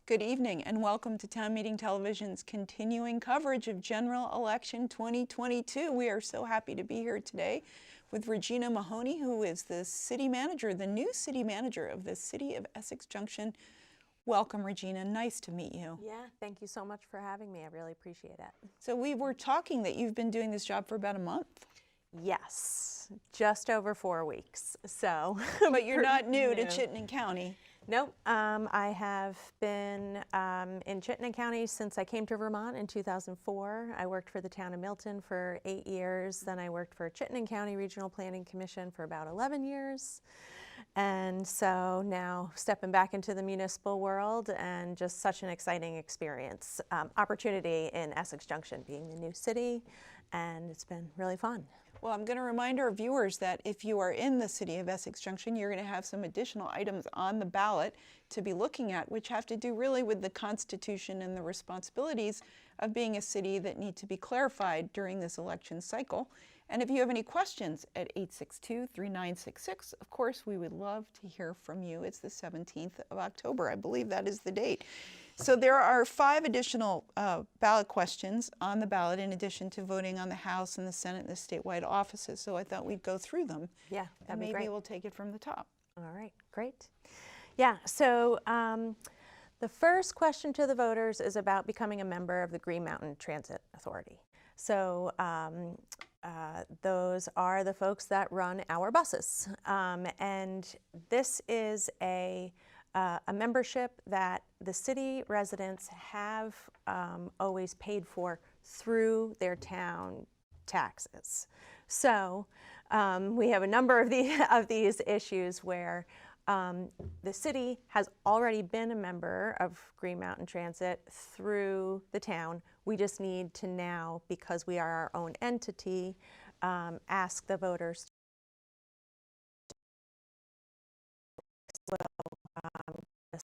Good evening and welcome to Town Meeting Television's continuing coverage of General Election 2022. We are so happy to be here today with Regina Mahoney, who is the city manager, the new city manager of the city of Essex Junction. Welcome, Regina. Nice to meet you. Yeah, thank you so much for having me. I really appreciate it. So we were talking that you've been doing this job for about a month. Yes, just over 4 weeks. So, but you're not new to Chittenden County. Nope. I have been in Chittenden County since I came to Vermont in 2004. I worked for the town of Milton for 8 years. Then I worked for Chittenden County Regional Planning Commission for about 11 years. And so now stepping back into the municipal world, and just such an exciting experience. Opportunity in Essex Junction being the new city, and it's been really fun. Well, I'm going to remind our viewers that if you are in the city of Essex Junction, you're going to have some additional items on the ballot to be looking at, which have to do really with the Constitution and the responsibilities of being a city that need to be clarified during this election cycle. And if you have any questions at 862-3966, of course, we would love to hear from you. It's the 17th of October. I believe that is the date. So there are 5 additional ballot questions on the ballot in addition to voting on the House and the Senate and the statewide offices. So I thought we'd go through them. Yeah, that'd be great. Maybe we'll take it from the top. All right, great. Yeah, so the first question to the voters is about becoming a member of the Green Mountain Transit Authority. So those are the folks that run our buses. And this is a membership that the city residents have always paid for through their town taxes. So we have a number of these issues where the city has already been a member of Green Mountain Transit through the town. We just need to now, because we are our own entity, ask the voters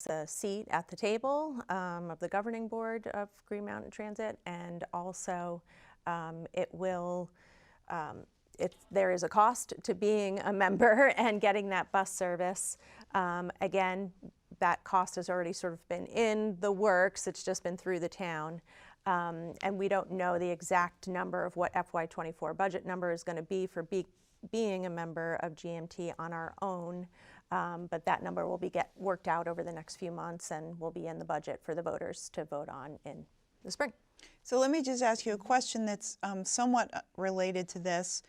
a seat at the table of the governing board of Green Mountain Transit, and also there is a cost to being a member and getting that bus service. Again, that cost has already sort of been in the works. It's just been through the town. And we don't know the exact number of what FY24 budget number is going to be for being a member of GMT on our own. But that number will get worked out over the next few months and will be in the budget for the voters to vote on in the spring. So let me just ask you a question that's somewhat related to this,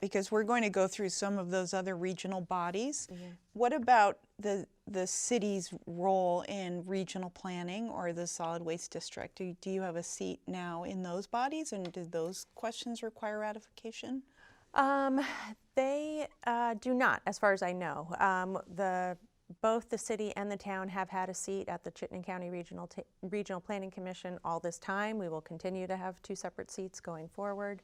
because we're going to go through some of those other regional bodies. Mm-hmm. What about the city's role in regional planning or the solid waste district? Do you have a seat now in those bodies, and do those questions require ratification? They do not, as far as I know. Both the city and the town have had a seat at the Chittenden County Regional Planning Commission all this time. We will continue to have 2 separate seats going forward.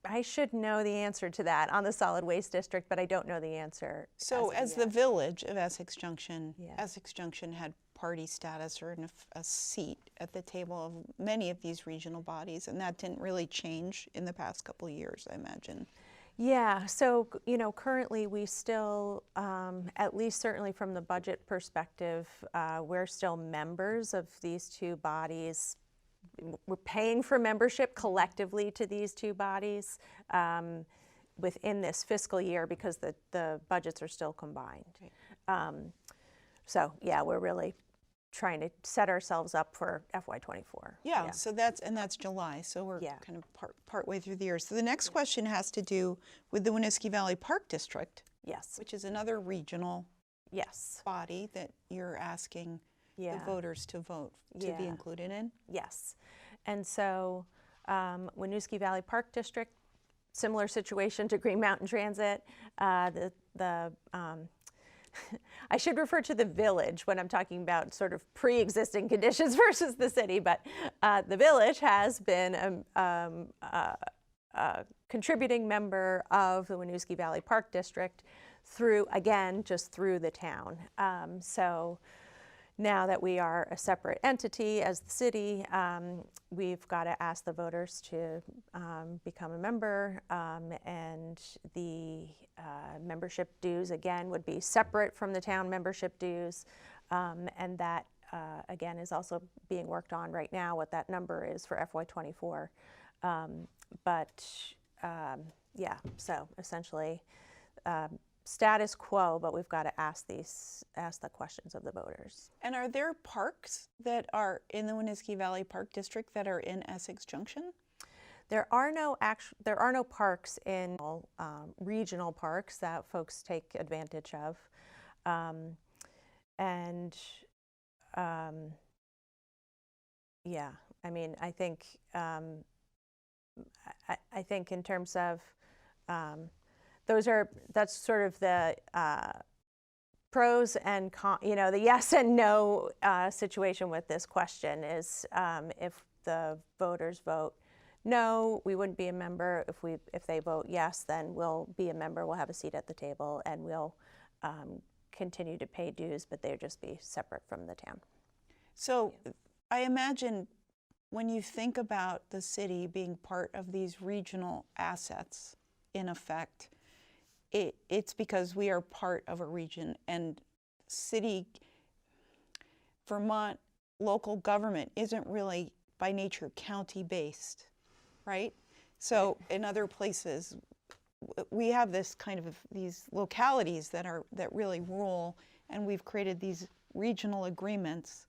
I should know the answer to that on the solid waste district, but I don't know the answer. So as the village of Essex Junction, yeah. Essex Junction had party status or a seat at the table of many of these regional bodies, and that didn't really change in the past couple of years, I imagine. Yeah, so currently we still, at least certainly from the budget perspective, we're still members of these 2 bodies. We're paying for membership collectively to these 2 bodies within this fiscal year because the budgets are still combined. Right. So yeah, we're really trying to set ourselves up for FY24. Yeah, so that's July, so we're kind of part way through the year. So the next question has to do with the Winooski Valley Park District. Yes. Which is another regional body that you're asking the voters to vote to be included in. Yes. And so Winooski Valley Park District, similar situation to Green Mountain Transit. I should refer to the village when I'm talking about sort of pre-existing conditions versus the city, but the village has been a contributing member of the Winooski Valley Park District through, again, just through the town. So now that we are a separate entity as the city, we've got to ask the voters to become a member, and the membership dues, again, would be separate from the town membership dues, and that, again, is also being worked on right now, what that number is for FY24. Yeah, so essentially, status quo, but we've got to ask the questions of the voters. And are there parks that are in the Winooski Valley Park District that are in Essex Junction? There are no parks in regional parks that folks take advantage of, yeah, I mean, I think I think in terms of that's sort of the pros and cons, you know, the yes and no situation with this question is if the voters vote no, we wouldn't be a member. If they vote yes, then we'll be a member, we'll have a seat at the table, and we'll continue to pay dues, but they'll just be separate from the town. So I imagine when you think about the city being part of these regional assets, in effect, it's because we are part of a region, and Vermont local government isn't really by nature county-based, right? So in other places, we have this kind of these localities that really rule, and we've created these regional agreements,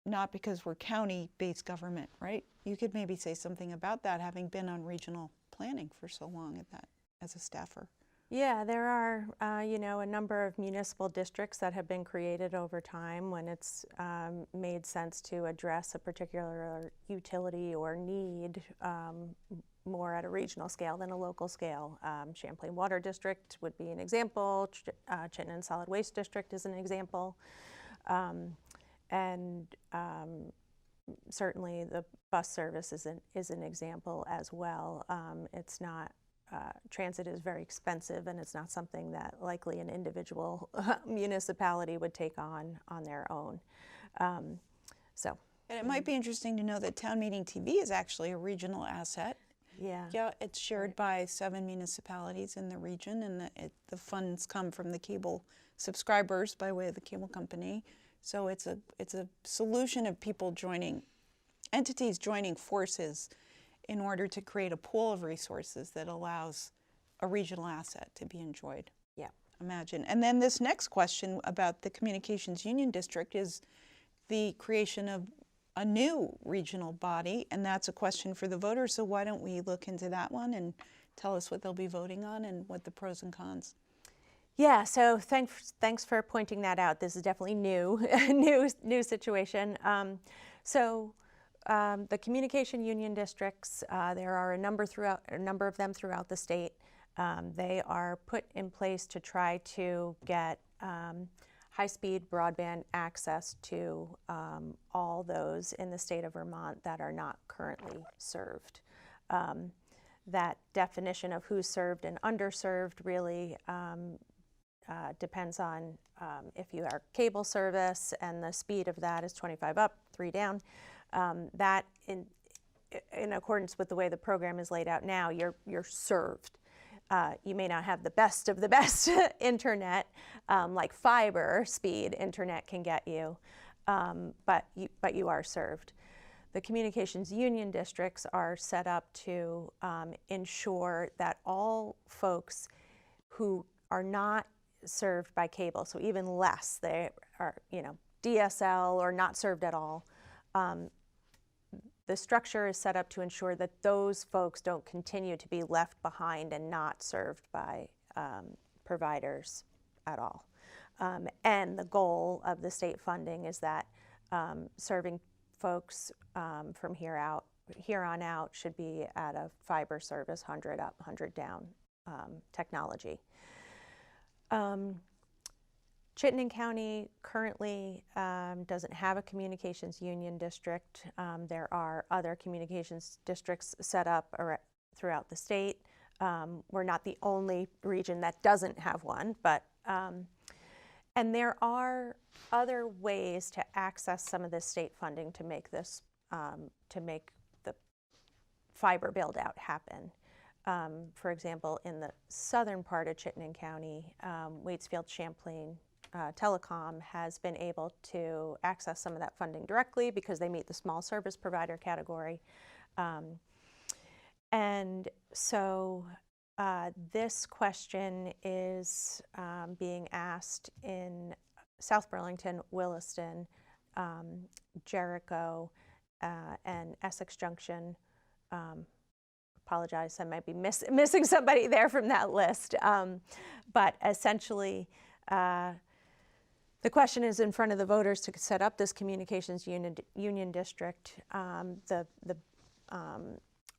not because we're county-based government, right? You could maybe say something about that, having been on regional planning for so long at that as a staffer. Yeah, there are, you know, a number of municipal districts that have been created over time when it's made sense to address a particular utility or need more at a regional scale than a local scale. Champlain Water District would be an example. Chittenden Solid Waste District is an example. Certainly the bus service is an example as well. It's not, transit is very expensive, and it's not something that likely an individual municipality would take on their own. And it might be interesting to know that Town Meeting TV is actually a regional asset. Yeah. Yeah, it's shared by 7 municipalities in the region, and the funds come from the cable subscribers by way of the cable company. So it's a solution of people entities joining forces in order to create a pool of resources that allows a regional asset to be enjoyed. Yeah. Imagine. And then this next question about the Communications Union District is the creation of a new regional body, and that's a question for the voters. So why don't we look into that one and tell us what they'll be voting on and what the pros and cons? Yeah, so thanks for pointing that out. This is definitely new situation. The communication union districts, there are a number of them throughout the state. They are put in place to try to get high-speed broadband access to all those in the state of Vermont that are not currently served. That definition of who's served and underserved really depends on if you are cable service and the speed of that is 25 up, 3 down. That in accordance with the way the program is laid out now, you're served. You may not have the best of the best internet, like fiber speed internet can get you, but you are served. The communications union districts are set up to ensure that all folks who are not served by cable, so even less, they are, you know, DSL or not served at all. The structure is set up to ensure that those folks don't continue to be left behind and not served by providers at all. And the goal of the state funding is that serving folks from here on out should be at a fiber service, 100 up, 100 down technology. Chittenden County currently doesn't have a communications union district. There are other communications districts set up throughout the state. We're not the only region that doesn't have one, but and there are other ways to access some of the state funding to make this, to make the fiber build out happen. For example, in the southern part of Chittenden County, Waitsfield-Champlain Telecom has been able to access some of that funding directly because they meet the small service provider category. And so this question is being asked in South Burlington, Williston, Jericho, and Essex Junction. Apologize, I might be missing somebody there from that list. But essentially, the question is in front of the voters to set up this communications union district. The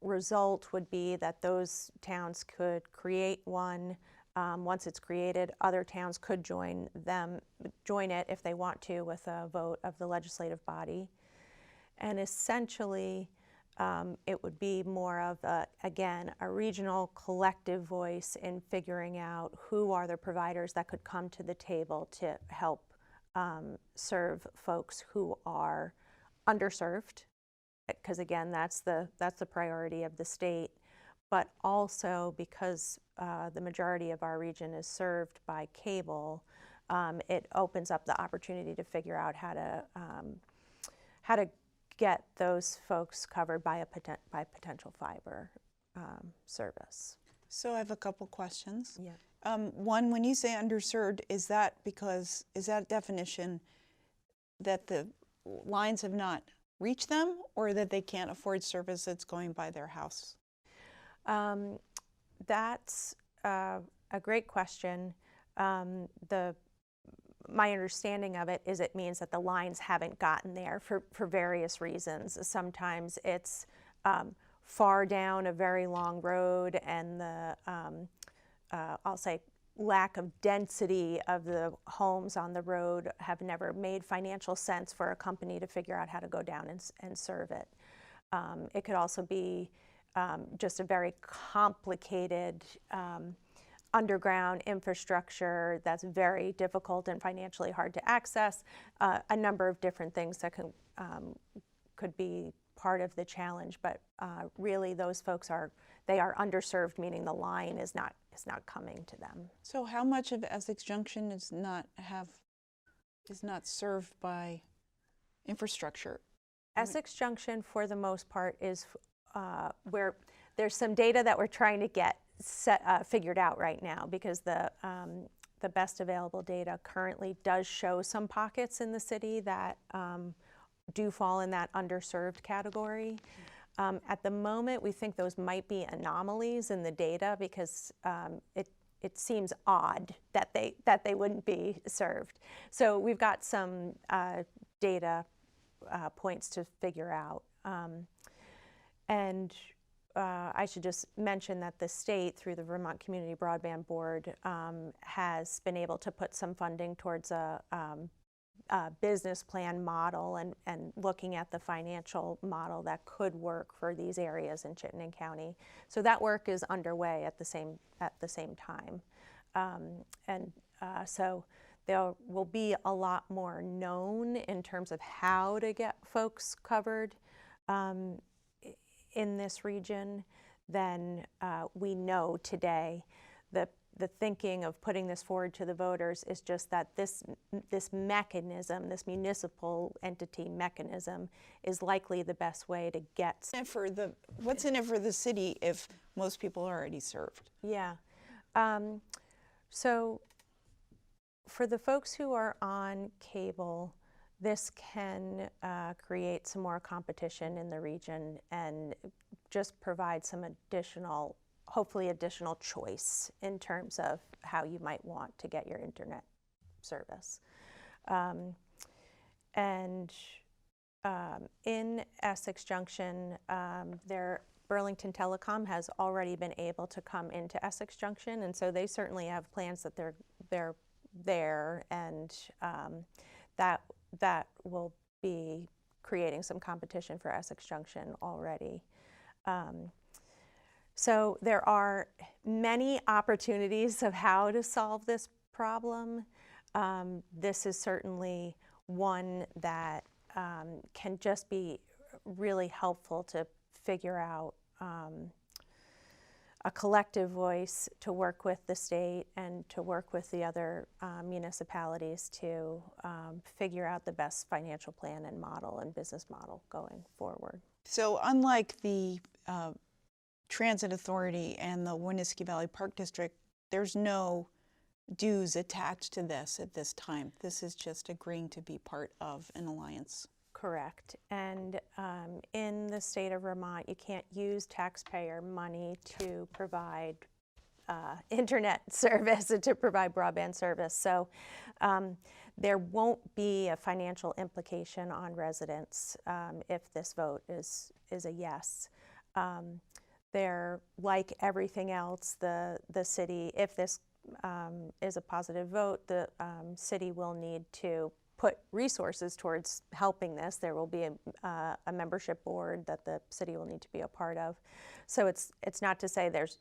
result would be that those towns could create one. Once it's created, other towns could join it if they want to with a vote of the legislative body. And essentially, it would be more of, again, a regional collective voice in figuring out who are the providers that could come to the table to help serve folks who are underserved, because again, that's the priority of the state, but also because the majority of our region is served by cable, it opens up the opportunity to figure out how to get those folks covered by potential fiber service. So I have a couple questions. Yeah. One, when you say underserved, is that definition that the lines have not reached them, or that they can't afford service that's going by their house? That's a great question. My understanding of it is it means that the lines haven't gotten there for various reasons. Sometimes it's far down a very long road, and the I'll say lack of density of the homes on the road have never made financial sense for a company to figure out how to go down and serve it. It could also be just a very complicated underground infrastructure that's very difficult and financially hard to access. A number of different things that could be part of the challenge, but really those folks are underserved, meaning the line is not coming to them. So how much of Essex Junction is not served by infrastructure? Essex Junction, for the most part, is where there's some data that we're trying to get figured out right now, because the best available data currently does show some pockets in the city that do fall in that underserved category. At the moment, we think those might be anomalies in the data, because it seems odd that they wouldn't be served. So we've got some data points to figure out. And I should just mention that the state, through the Vermont Community Broadband Board, has been able to put some funding towards a business plan model and looking at the financial model that could work for these areas in Chittenden County. So that work is underway at the same time. So there will be a lot more known in terms of how to get folks covered in this region than we know today. The thinking of putting this forward to the voters is just that this mechanism, this municipal entity mechanism, is likely the best way to get. What's in it for the city if most people are already served? Yeah. So for the folks who are on cable, this can create some more competition in the region and just provide some hopefully additional choice in terms of how you might want to get your internet service. In Essex Junction, Burlington Telecom has already been able to come into Essex Junction, and so they certainly have plans that they're there, and that will be creating some competition for Essex Junction already. So there are many opportunities of how to solve this problem. this is certainly one that can just be really helpful to figure out a collective voice to work with the state and to work with the other municipalities to figure out the best financial plan and model and business model going forward. So unlike the Transit Authority and the Winooski Valley Park District, there's no dues attached to this at this time. This is just agreeing to be part of an alliance. Correct. And in the state of Vermont, you can't use taxpayer money to provide internet service, to provide broadband service. So there won't be a financial implication on residents if this vote is a yes. They're like everything else, the city, if this is a positive vote, the city will need to put resources towards helping this. There will be a membership board that the city will need to be a part of. So it's not to say there's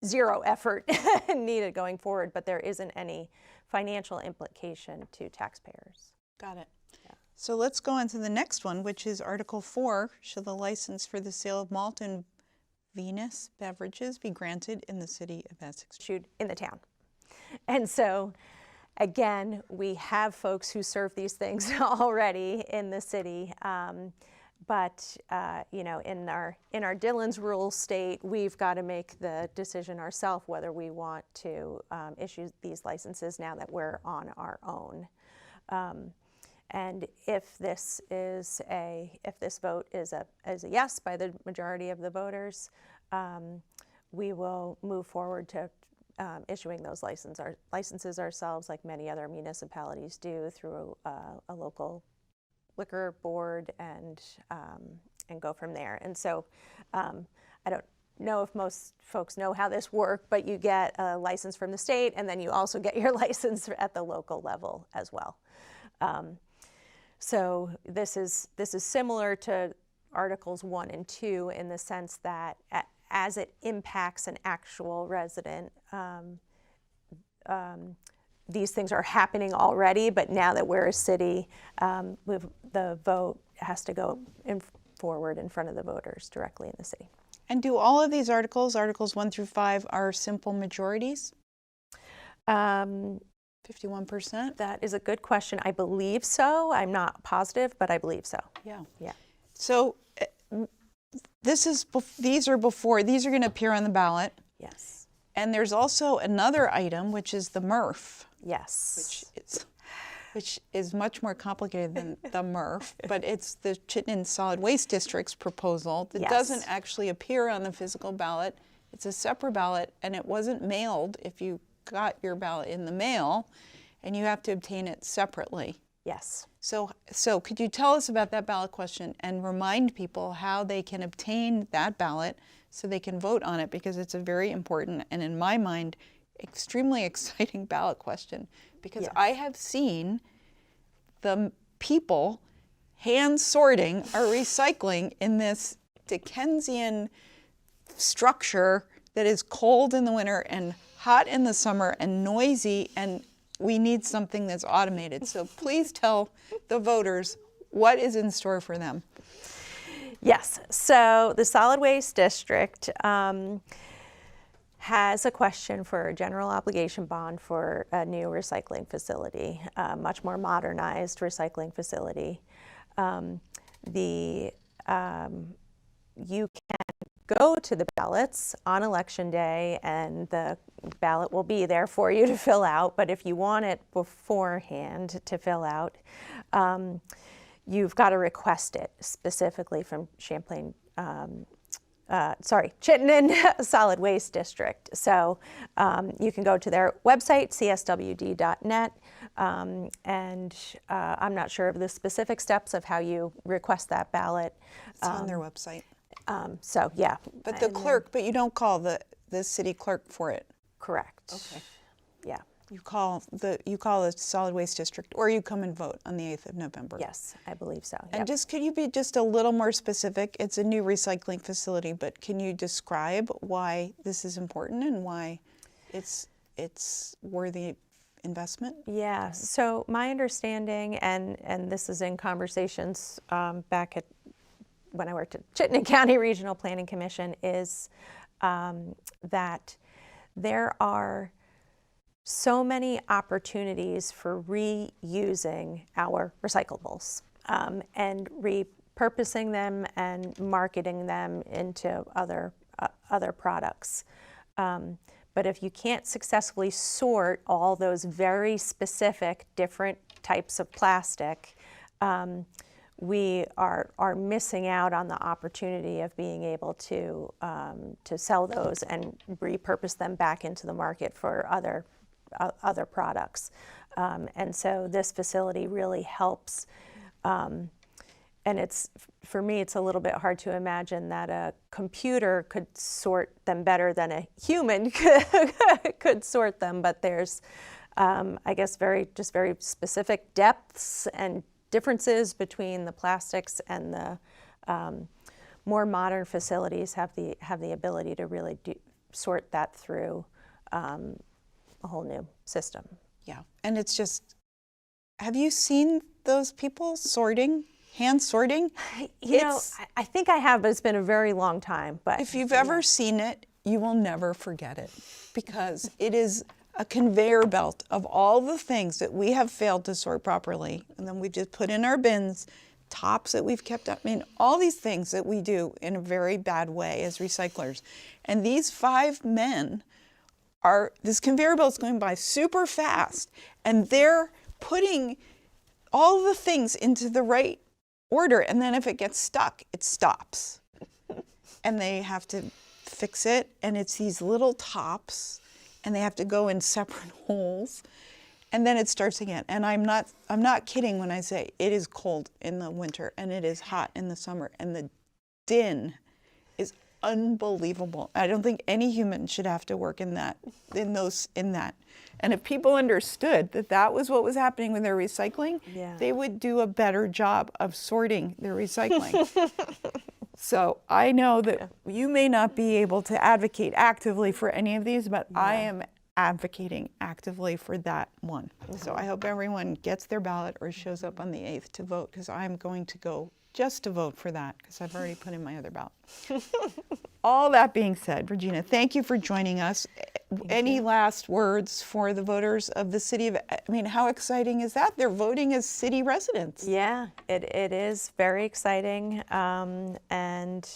zero effort needed going forward, but there isn't any financial implication to taxpayers. Got it. Yeah. So let's go on to the next one, which is Article 4. Shall the license for the sale of malt and Venus beverages be granted in the city of Essex? Issued in the town. And so again, we have folks who serve these things already in the city, but you know, in our Dillon's rule state, we've got to make the decision ourselves whether we want to issue these licenses now that we're on our own. And if this vote is a yes by the majority of the voters, we will move forward to issuing those licenses ourselves, like many other municipalities do, through a local liquor board, and go from there. And so I don't know if most folks know how this works, but you get a license from the state, and then you also get your license at the local level as well. So this is similar to Articles 1 and 2 in the sense that as it impacts an actual resident, these things are happening already, but now that we're a city, the vote has to go forward in front of the voters directly in the city. And do all of these Articles 1 through 5, are simple majorities? 51%? That is a good question. I believe so. I'm not positive, but I believe so. Yeah. Yeah. So these are going to appear on the ballot. Yes. And there's also another item, which is the MRF. Yes. Which is much more complicated than the MRF, but it's the Chittenden Solid Waste District's proposal that doesn't actually appear on the physical ballot. It's a separate ballot, and it wasn't mailed if you got your ballot in the mail, and you have to obtain it separately. Yes. So could you tell us about that ballot question and remind people how they can obtain that ballot so they can vote on it, because it's a very important and, in my mind, extremely exciting ballot question, because I have seen the people hand sorting or recycling in this Dickensian structure that is cold in the winter and hot in the summer and noisy, and we need something that's automated. So please tell the voters what is in store for them. Yes, so the Solid Waste District has a question for a general obligation bond for a new recycling facility, a much more modernized recycling facility. You can go to the ballots on election day, and the ballot will be there for you to fill out. But if you want it beforehand to fill out, you've got to request it specifically from Chittenden Solid Waste District. So you can go to their website, cswd.net, and I'm not sure of the specific steps of how you request that ballot. It's on their website. So yeah. But the clerk, but you don't call the city clerk for it. Correct. Okay. Yeah. You call the Solid Waste District, or you come and vote on the 8th of November. Yes, I believe so. And could you be just a little more specific? It's a new recycling facility, but can you describe why this is important and why it's worthy investment? Yeah, so my understanding, and this is in conversations back at when I worked at Chittenden County Regional Planning Commission, is that there are so many opportunities for reusing our recyclables and repurposing them and marketing them into other products. But if you can't successfully sort all those very specific different types of plastic, we are missing out on the opportunity of being able to sell those and repurpose them back into the market for other products. And so this facility really helps. And for me, it's a little bit hard to imagine that a computer could sort them better than a human could sort them. But there's, I guess, very specific depths and differences between the plastics, and the more modern facilities have the ability to really sort that through a whole new system. Yeah, and it's just, have you seen those people sorting? Hand sorting? You know, I think I have, but it's been a very long time. But if you've ever seen it, you will never forget it, because it is a conveyor belt of all the things that we have failed to sort properly, and then we just put in our bins, tops that we've kept up. I mean, all these things that we do in a very bad way as recyclers. And these 5 men this conveyor belt's going by super fast, and they're putting all the things into the right order, and then if it gets stuck, it stops. And they have to fix it, and it's these little tops, and they have to go in separate holes, and then it starts again. And I'm not kidding when I say it is cold in the winter and it is hot in the summer, and the din is unbelievable. I don't think any human should have to work in that. And if people understood that that was what was happening with their recycling, they would do a better job of sorting their recycling. So I know that you may not be able to advocate actively for any of these, but I am advocating actively for that one. So I hope everyone gets their ballot or shows up on the 8th to vote, because I'm going to go just to vote for that, because I've already put in my other ballot. All that being said, Regina, thank you for joining us. Any last words for the voters of the city of, I mean, how exciting is that? They're voting as city residents. Yeah, it is very exciting. And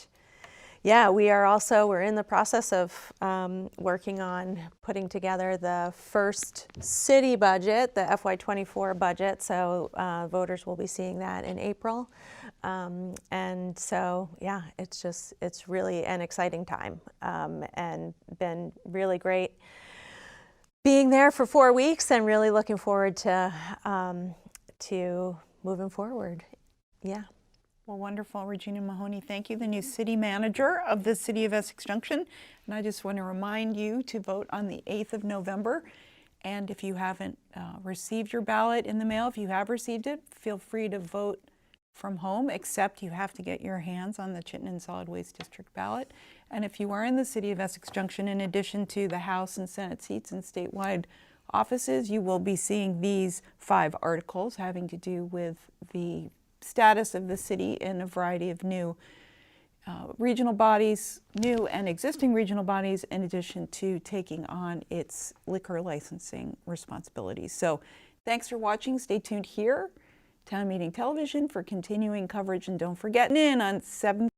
yeah, we're in the process of working on putting together the first city budget, the FY24 budget. So voters will be seeing that in April. And so, yeah, it's really an exciting time, and been really great being there for 4 weeks, and really looking forward to moving forward. Yeah. Well, wonderful. Regina Mahoney, thank you, the new city manager of the city of Essex Junction. And I just want to remind you to vote on the 8th of November. And if you haven't received your ballot in the mail, if you have received it, feel free to vote from home, except you have to get your hands on the Chittenden Solid Waste District ballot. And if you are in the city of Essex Junction, in addition to the House and Senate seats and statewide offices, you will be seeing these 5 articles having to do with the status of the city in a variety of new regional bodies, new and existing regional bodies, in addition to taking on its liquor licensing responsibilities. So thanks for watching. Stay tuned here, Town Meeting Television, for continuing coverage, and don't forget in on 7